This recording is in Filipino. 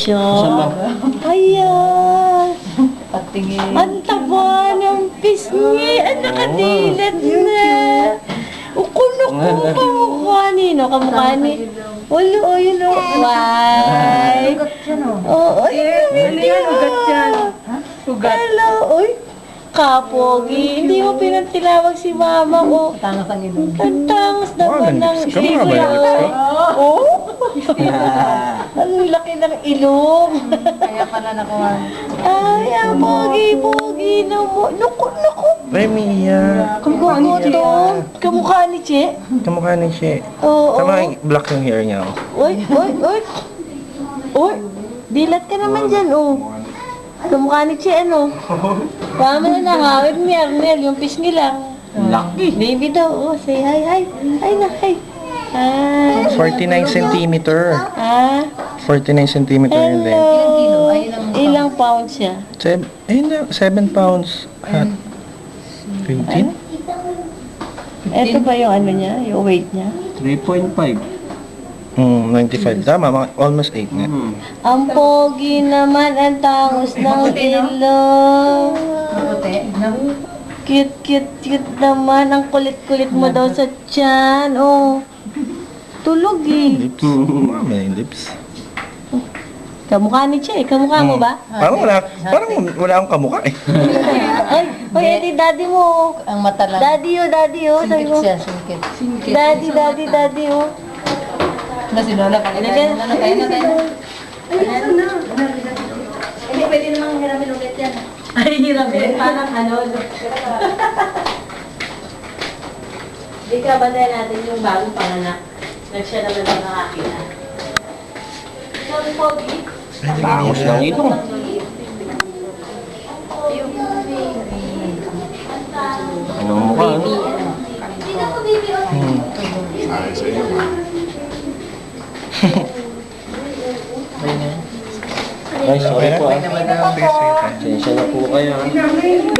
Saan ba? Ayan. Patingin. Ang taba ng pisngi. Ang nakadilat na. Uko, kamukha ni, no? Kamukha ni. Ulo, o, yun, o. Why? Ugat yan, o. Oo, Ano yan? Ugat yan. Ugat. Hello, uy. Kapogi. Hindi mo pinagtinawag si mama ko. Tangas ang ilong. Ang tangos naman ng lips ka. Mukha ba ng lips ka? Oo. Ang laki ng ilong. Kaya pala nakuha. Ay, ang pogi-pogi na mo. Naku. Remiya. Kamukha ni Che. Kamukha ni Che. Kamukha ni She. Oo. Tama, black yung hair niya. Oh. Uy. Uy. Dilat ka naman dyan, oh. Kamukha ni Che, ano? Tama na nakawit ni Arnel, yung pisngi lang. Lucky. Baby daw, oh. Say hi. Ay, na, hi. Ah. 49 centimeter. Ah. 49 centimeter yung length. Hello. Ay, Ilang pounds siya? 7 pounds. Hat. 15? Ito ba yung ano niya? Yung weight niya? 3.5. 95. Tama, almost 8 nga. Ang pogi naman, ang tangos ng ilong. Maputi. Cute naman. Ang kulit-kulit mo daw sa tiyan. Oh. Tulog eh. Lips. May lips. Kamukha ni Che. Kamukha mo ba? Parang wala akong kamukha eh. Ay, edi daddy mo. Ang mata lang. Daddy oh. Sabi Singkit mo. siya, singkit. Singkit. Daddy oh. Na si Lola, tayo na. Hindi, pwede namang hiramin ulit yan. Ay, hiramin? Parang ano. Di ka bantayan natin yung bagong panganak. Nagsya naman ng nakakita. Sorry, Pogi. Bangos lang ito. Anong mukha? Ano? Hindi na ko baby. Ay, sorry po ah. Okay na. Pasensya na po kayo.